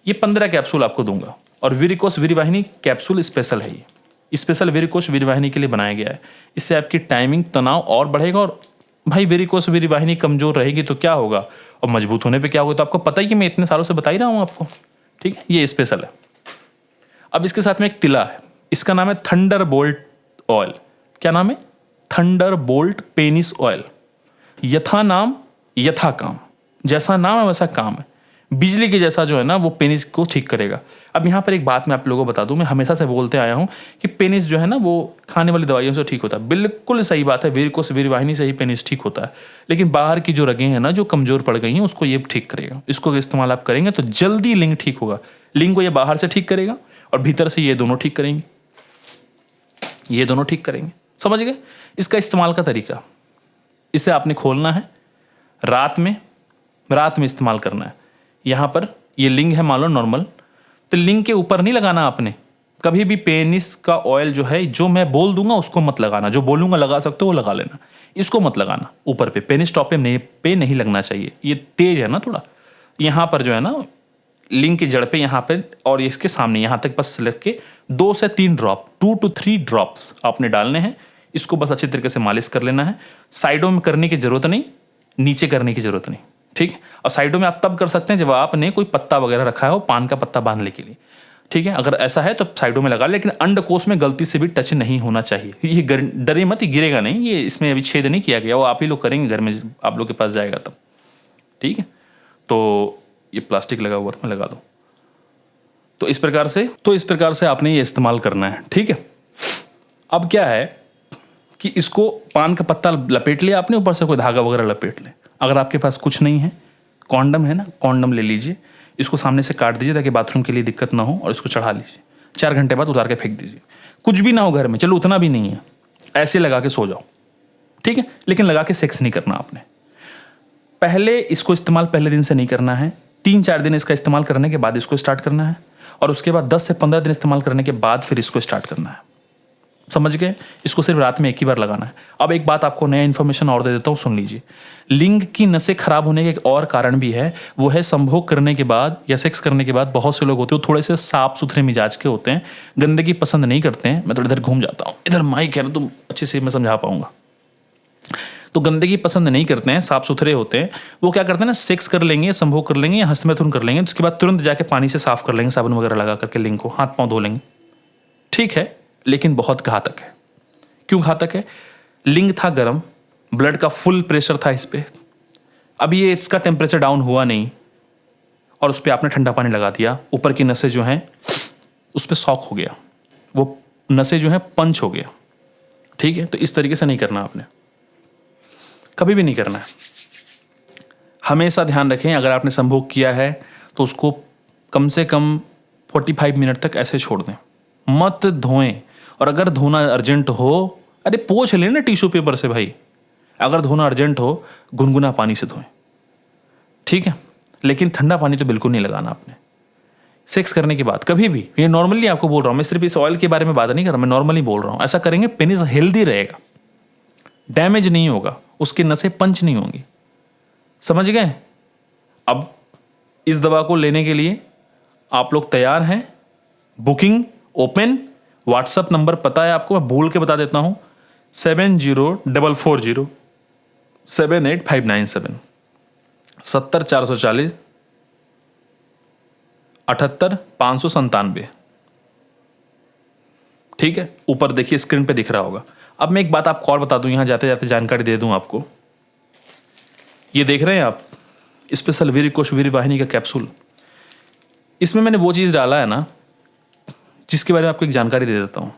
ये 15 कैप्सूल आपको दूंगा। और वीर्यकोश वीर्यवाहिनी कैप्सूल स्पेशल है, ये स्पेशल वीर्यकोश वीर्यवाहिनी के लिए बनाया गया है। इससे आपकी टाइमिंग तनाव और बढ़ेगा। और भाई वीर्यकोश वीर्यवाहिनी कमजोर रहेगी तो क्या होगा, और मजबूत होने पे क्या होगा, तो आपको पता ही कि मैं इतने सालों से बता ही रहा हूं आपको, ठीक है। ये स्पेशल है। अब इसके साथ में एक तिला है, इसका नाम है थंडरबोल्ट ऑयल। क्या नाम है? Thunderbolt penis oil. यथा नाम यथा काम, जैसा नाम है वैसा काम है। बिजली के जैसा जो है ना वो पेनिस को ठीक करेगा। अब यहाँ पर एक बात मैं आप लोगों को बता दूं, मैं हमेशा से बोलते आया हूँ कि पेनिस जो है ना वो खाने वाली दवाइयों से ठीक होता है। बिल्कुल सही बात है, वीर्यकोश वीर्यवाहिनी से ही पेनिस ठीक होता है। लेकिन बाहर की जो रगें हैं ना जो कमजोर पड़ गई हैं उसको ये ठीक करेगा। इसको इस्तेमाल आप करेंगे तो जल्दी लिंग ठीक होगा। लिंग को ये बाहर से ठीक करेगा और भीतर से ये दोनों ठीक करेंगे, ये दोनों ठीक करेंगे। समझ गए? इसका इस्तेमाल का तरीका, इसे आपने खोलना है, रात में इस्तेमाल करना है। यहाँ पर ये लिंग है मान लो नॉर्मल, तो लिंग के ऊपर नहीं लगाना आपने कभी भी। पेनिस का ऑयल जो है, जो मैं बोल दूंगा उसको मत लगाना, जो बोलूंगा लगा सकते हो वो लगा लेना, इसको मत लगाना ऊपर पे। पेनिस टॉप पे नहीं लगना चाहिए, ये तेज है ना थोड़ा। यहाँ पर जो है ना लिंग की जड़ पे, यहाँ पे और इसके सामने यहाँ तक बस लग के 2 से 3 ड्रॉप, 2 to 3 ड्रॉप्स आपने डालने हैं। इसको बस अच्छी तरीके से मालिश कर लेना है। साइडों में करने की जरूरत नहीं, नीचे करने की जरूरत नहीं, ठीक है। और साइडों में आप तब कर सकते हैं जब आपने कोई पत्ता वगैरह रखा है हो, पान का पत्ता बांधने के लिए, ठीक है। अगर ऐसा है तो साइडों में लगा, लेकिन अंडकोश में गलती से भी टच नहीं होना चाहिए। ये डरे मत, ये गिरेगा नहीं, ये इसमें अभी छेद नहीं किया गया, वो आप ही लोग करेंगे घर में, आप लोग के पास जाएगा तब, ठीक है। तो ये प्लास्टिक लगा हुआ था, मैं लगा दूं। तो इस प्रकार से आपने ये इस्तेमाल करना है, ठीक है। अब क्या है कि इसको पान का पत्ता लपेट लिया आपने, ऊपर से कोई धागा वगैरह लपेट ले। अगर आपके पास कुछ नहीं है, कॉन्डम है ना, कॉन्डम ले लीजिए, इसको सामने से काट दीजिए ताकि बाथरूम के लिए दिक्कत ना हो, और इसको चढ़ा लीजिए। 4 घंटे बाद उतार के फेंक दीजिए। कुछ भी ना हो घर में, चलो उतना भी नहीं है, ऐसे लगा के सो जाओ, ठीक है। लेकिन लगा के सेक्स नहीं करना आपने। पहले इसको इस्तेमाल पहले दिन से नहीं करना है, 3-4 दिन इसका इस्तेमाल करने के बाद इसको स्टार्ट करना है, और उसके बाद 10 से 15 दिन इस्तेमाल करने के बाद फिर इसको स्टार्ट करना है। समझ गए? इसको सिर्फ रात में एक ही बार लगाना है। अब एक बात आपको नया इन्फॉर्मेशन और दे देता हूँ, सुन लीजिए। लिंग की नसें खराब होने के एक और कारण भी है, वो है संभोग करने के बाद या सेक्स करने के बाद बहुत से लोग होते हैं थोड़े से साफ सुथरे मिजाज के होते हैं, गंदगी पसंद नहीं करते हैं। मैं थोड़ा इधर घूम जाता हूँ, इधर माइक है ना, तुम अच्छे से मैं समझा पाऊंगा। तो गंदगी पसंद नहीं करते हैं, साफ सुथरे होते हैं, वो क्या करते हैं ना, सेक्स कर लेंगे, संभोग कर लेंगे या हस्तमैथुन कर लेंगे, उसके बाद तुरंत जाके पानी से साफ कर लेंगे, साबुन वगैरह लगा करके लिंग को, हाथ पाँव धो लेंगे। ठीक है, लेकिन बहुत घातक है। क्यों घातक है? लिंग था गर्म, ब्लड का फुल प्रेशर था इस पे, अभी ये इसका टेम्परेचर डाउन हुआ नहीं, और उस पर आपने ठंडा पानी लगा दिया, ऊपर की नसें जो हैं उस पर शॉक हो गया, वो नसें जो हैं पंच हो गया। ठीक है, तो इस तरीके से नहीं करना आपने, कभी भी नहीं करना है। हमेशा ध्यान रखें, अगर आपने संभोग किया है तो उसको कम से कम 45 मिनट तक ऐसे छोड़ दें, मत धोएं। और अगर धोना अर्जेंट हो, अरे पोंछ लेना टिश्यू पेपर से भाई, अगर धोना अर्जेंट हो गुनगुना पानी से धोएं, ठीक है। लेकिन ठंडा पानी तो बिल्कुल नहीं लगाना आपने सेक्स करने के बाद कभी भी। ये नॉर्मली आपको बोल रहा हूं मैं, सिर्फ इस ऑयल के बारे में बात नहीं कर रहा, मैं नॉर्मली बोल रहा हूं। ऐसा करेंगे पेनिस हेल्दी रहेगा, डैमेज नहीं होगा, उसकी नसें पंच नहीं होंगी। समझ गए? अब इस दवा को लेने के लिए आप लोग तैयार हैं? बुकिंग ओपन, व्हाट्सएप नंबर पता है आपको, मैं बोल के बता देता हूं, 7044078597 70440 78597। ठीक है, ऊपर देखिए स्क्रीन पे दिख रहा होगा। अब मैं एक बात आपको और बता दूं, यहां जाते जाते जानकारी दे दूं आपको। ये देख रहे हैं आप स्पेशल वीरकोश वीरवाहिनी का कैप्सूल, इसमें मैंने वो चीज़ डाला है ना जिसके बारे में आपको एक जानकारी दे देता हूँ।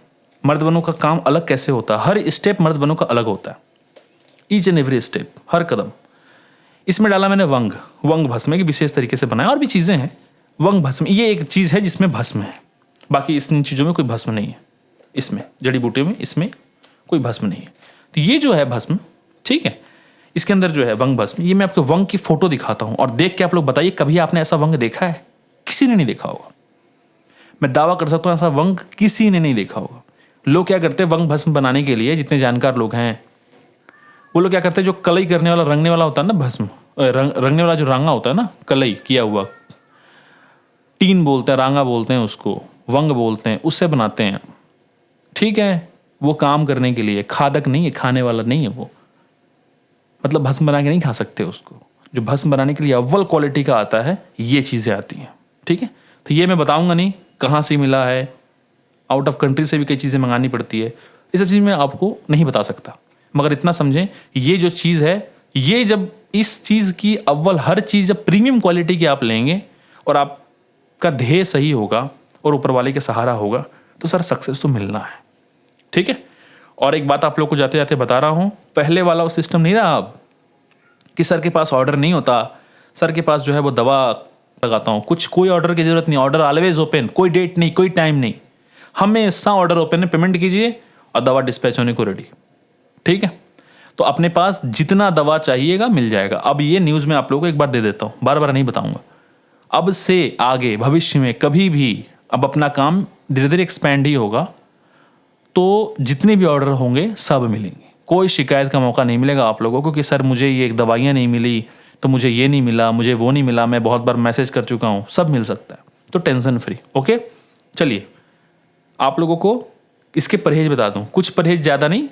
मर्द बनों का काम अलग कैसे होता है, हर स्टेप मर्द बनों का अलग होता है, ईच एंड एवरी स्टेप, हर कदम। इसमें डाला मैंने वंग भस्म की विशेष तरीके से बनाया, और भी चीज़ें हैं। वंग भस्म ये एक चीज़ है जिसमें भस्म है, बाकी इन चीज़ों में कोई भस्म नहीं है। इसमें जड़ी बूटियों में इसमें कोई भस्म नहीं है। तो ये जो है भस्म, ठीक है, इसके अंदर जो है वंग भस्म, ये मैं आपको वंग की फोटो दिखाता हूँ और देख के आप लोग बताइए कभी आपने ऐसा वंग देखा है? किसी ने नहीं देखा होगा, मैं दावा कर सकता हूँ ऐसा वंग किसी ने नहीं देखा होगा। लोग क्या करते हैं वंग भस्म बनाने के लिए, जितने जानकार लोग हैं वो लोग क्या करते हैं, जो कलई करने वाला रंगने वाला होता है ना, भस्म रंगने वाला जो रांगा होता है ना, कलई किया हुआ, टीन बोलते हैं, रांगा बोलते हैं उसको, वंग बोलते हैं, उससे बनाते हैं। ठीक है, वो काम करने के लिए, खादक नहीं है, खाने वाला नहीं है वो, मतलब भस्म बना के नहीं खा सकते उसको। जो भस्म बनाने के लिए अव्वल क्वालिटी का आता है, ये चीज़ें आती हैं। ठीक है, तो ये मैं बताऊंगा नहीं कहाँ से मिला है, आउट ऑफ कंट्री से भी कई चीज़ें मंगानी पड़ती है, ये सब चीज़ मैं आपको नहीं बता सकता। मगर इतना समझें, ये जो चीज़ है, ये जब इस चीज़ की अव्वल हर चीज़ जब प्रीमियम क्वालिटी की आप लेंगे और आपका ध्येय सही होगा और ऊपर वाले के सहारा होगा, तो सर सक्सेस तो मिलना है। ठीक है, और एक बात आप लोग को जाते जाते बता रहा हूँ, पहले वाला वो सिस्टम नहीं रहा अब कि सर के पास ऑर्डर नहीं होता, सर के पास जो है वो दवा लगाता हूँ, कुछ कोई ऑर्डर की जरूरत नहीं, ऑर्डर ऑलवेज ओपन, कोई डेट नहीं, कोई टाइम नहीं, हमेशा ऑर्डर ओपन है, पेमेंट कीजिए और दवा डिस्पैच होने को रेडी। ठीक है, तो अपने पास जितना दवा चाहिएगा मिल जाएगा। अब ये न्यूज़ में आप लोगों को एक बार दे देता हूँ, बार बार नहीं बताऊंगा। अब से आगे भविष्य में कभी भी अब अपना काम धीरे धीरे एक्सपैंड ही होगा, तो जितने भी ऑर्डर होंगे सब मिलेंगे, कोई शिकायत का मौका नहीं मिलेगा आप लोगों को कि सर मुझे ये दवाइयाँ नहीं मिली, तो मुझे ये नहीं मिला, मुझे वो नहीं मिला, मैं बहुत बार मैसेज कर चुका हूँ, सब मिल सकता है, तो टेंशन फ्री। ओके, चलिए आप लोगों को इसके परहेज बता दूँ, कुछ परहेज ज़्यादा नहीं,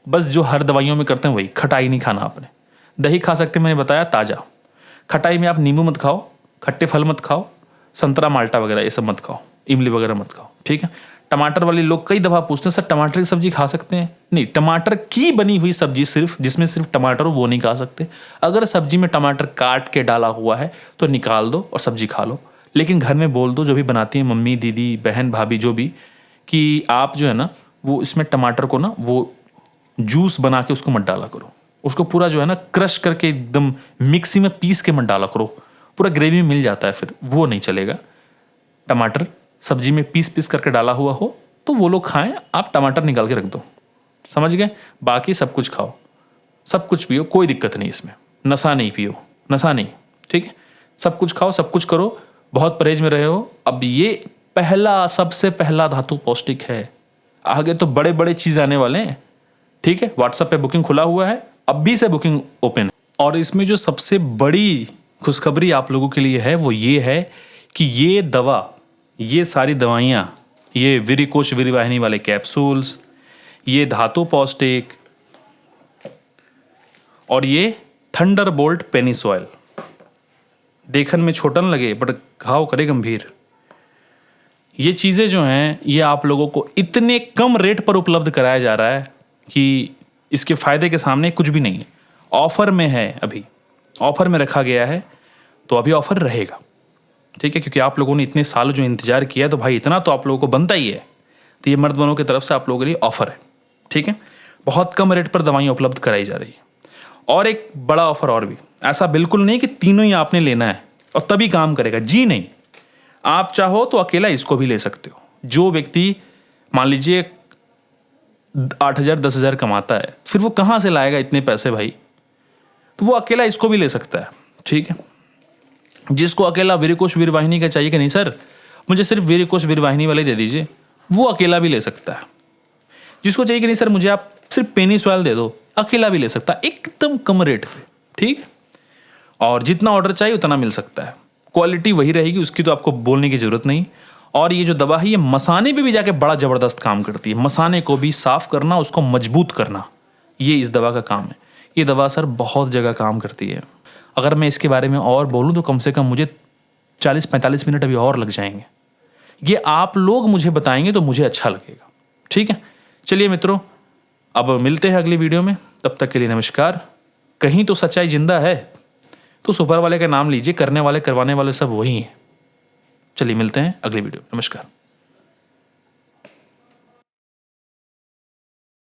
बस जो हर दवाइयों में करते हैं वही, खटाई नहीं खाना आपने। दही खा सकते हैं, मैंने बताया ताज़ा। खटाई में आप नींबू मत खाओ, खट्टे फल मत खाओ, संतरा माल्टा वगैरह ये सब मत खाओ, इमली वगैरह मत खाओ, ठीक है। टमाटर वाले लोग कई दफ़ा पूछते हैं सर टमाटर की सब्जी खा सकते हैं? नहीं, टमाटर की बनी हुई सब्जी सिर्फ, जिसमें सिर्फ टमाटर हो, वो नहीं खा सकते। अगर सब्जी में टमाटर काट के डाला हुआ है तो निकाल दो और सब्जी खा लो। लेकिन घर में बोल दो, जो भी बनाती है मम्मी, दीदी, बहन, भाभी, जो भी, कि आप जो है ना वो इसमें टमाटर को ना वो जूस बना के उसको मत डाला करो, उसको पूरा जो है ना क्रश करके एकदम मिक्सी में पीस के मत डाला करो, पूरा ग्रेवी में मिल जाता है, फिर वो नहीं चलेगा। टमाटर सब्जी में पीस पीस करके डाला हुआ हो तो वो लोग खाएं, आप टमाटर निकाल के रख दो, समझ गए। बाकी सब कुछ खाओ, सब कुछ पियो, कोई दिक्कत नहीं इसमें। नशा नहीं पियो, नशा नहीं, ठीक है। सब कुछ खाओ, सब कुछ करो, बहुत परहेज में रहे हो। अब ये पहला, सबसे पहला धातु पौष्टिक है, आगे तो बड़े बड़े चीज आने वाले हैं, ठीक है। व्हाट्सएप पे बुकिंग खुला हुआ है, अभी से बुकिंग ओपन। और इसमें जो सबसे बड़ी खुशखबरी आप लोगों के लिए है वो ये है कि ये दवा, ये सारी दवाइयाँ, ये वीरिकोश वीरवाहिनी वाले कैप्सूल्स, ये धातु पौष्टिक और ये थंडरबोल्ट पेनिस ऑयल, देखन में छोटन लगे बट घाव करे गंभीर, ये चीज़ें जो हैं ये आप लोगों को इतने कम रेट पर उपलब्ध कराया जा रहा है कि इसके फ़ायदे के सामने कुछ भी नहीं है। ऑफ़र में है, अभी ऑफ़र में रखा गया है, तो अभी ऑफ़र रहेगा, ठीक है। क्योंकि आप लोगों ने इतने सालों जो इंतज़ार किया तो भाई इतना तो आप लोगों को बनता ही है। तो ये मर्द बनों की तरफ से आप लोगों के लिए ऑफ़र है, ठीक है। बहुत कम रेट पर दवाइयाँ उपलब्ध कराई जा रही है। और एक बड़ा ऑफ़र और भी, ऐसा बिल्कुल नहीं कि तीनों ही आपने लेना है और तभी काम करेगा, जी नहीं। आप चाहो तो अकेला इसको भी ले सकते हो। जो व्यक्ति मान लीजिए 8,000 10,000 कमाता है, फिर वो कहाँ से लाएगा इतने पैसे भाई, तो वो अकेला इसको भी ले सकता है, ठीक है। जिसको अकेला वीरिकोश वीरवाहिनी का चाहिए कि नहीं सर मुझे सिर्फ वीरिकोश वीरवाहिनी वाले दे दीजिए, वो अकेला भी ले सकता है। जिसको चाहिए कि नहीं सर मुझे आप सिर्फ पेनिस ऑयल दे दो, अकेला भी ले सकता है, एकदम कम रेट पे, ठीक। और जितना ऑर्डर चाहिए उतना मिल सकता है, क्वालिटी वही रहेगी, उसकी तो आपको बोलने की जरूरत नहीं। और ये जो दवा है ये मसाने पे भी जाके बड़ा ज़बरदस्त काम करती है। मसाने को भी साफ करना, उसको मजबूत करना, ये इस दवा का काम है। ये दवा सर बहुत जगह काम करती है। अगर मैं इसके बारे में और बोलूँ तो कम से कम मुझे 40-45 मिनट अभी और लग जाएंगे। ये आप लोग मुझे बताएंगे तो मुझे अच्छा लगेगा, ठीक है। चलिए मित्रों, अब मिलते हैं अगली वीडियो में, तब तक के लिए नमस्कार। कहीं तो सच्चाई जिंदा है तो सुपर वाले का नाम लीजिए, करने वाले करवाने वाले सब वही हैं। चलिए मिलते हैं अगली वीडियो, नमस्कार।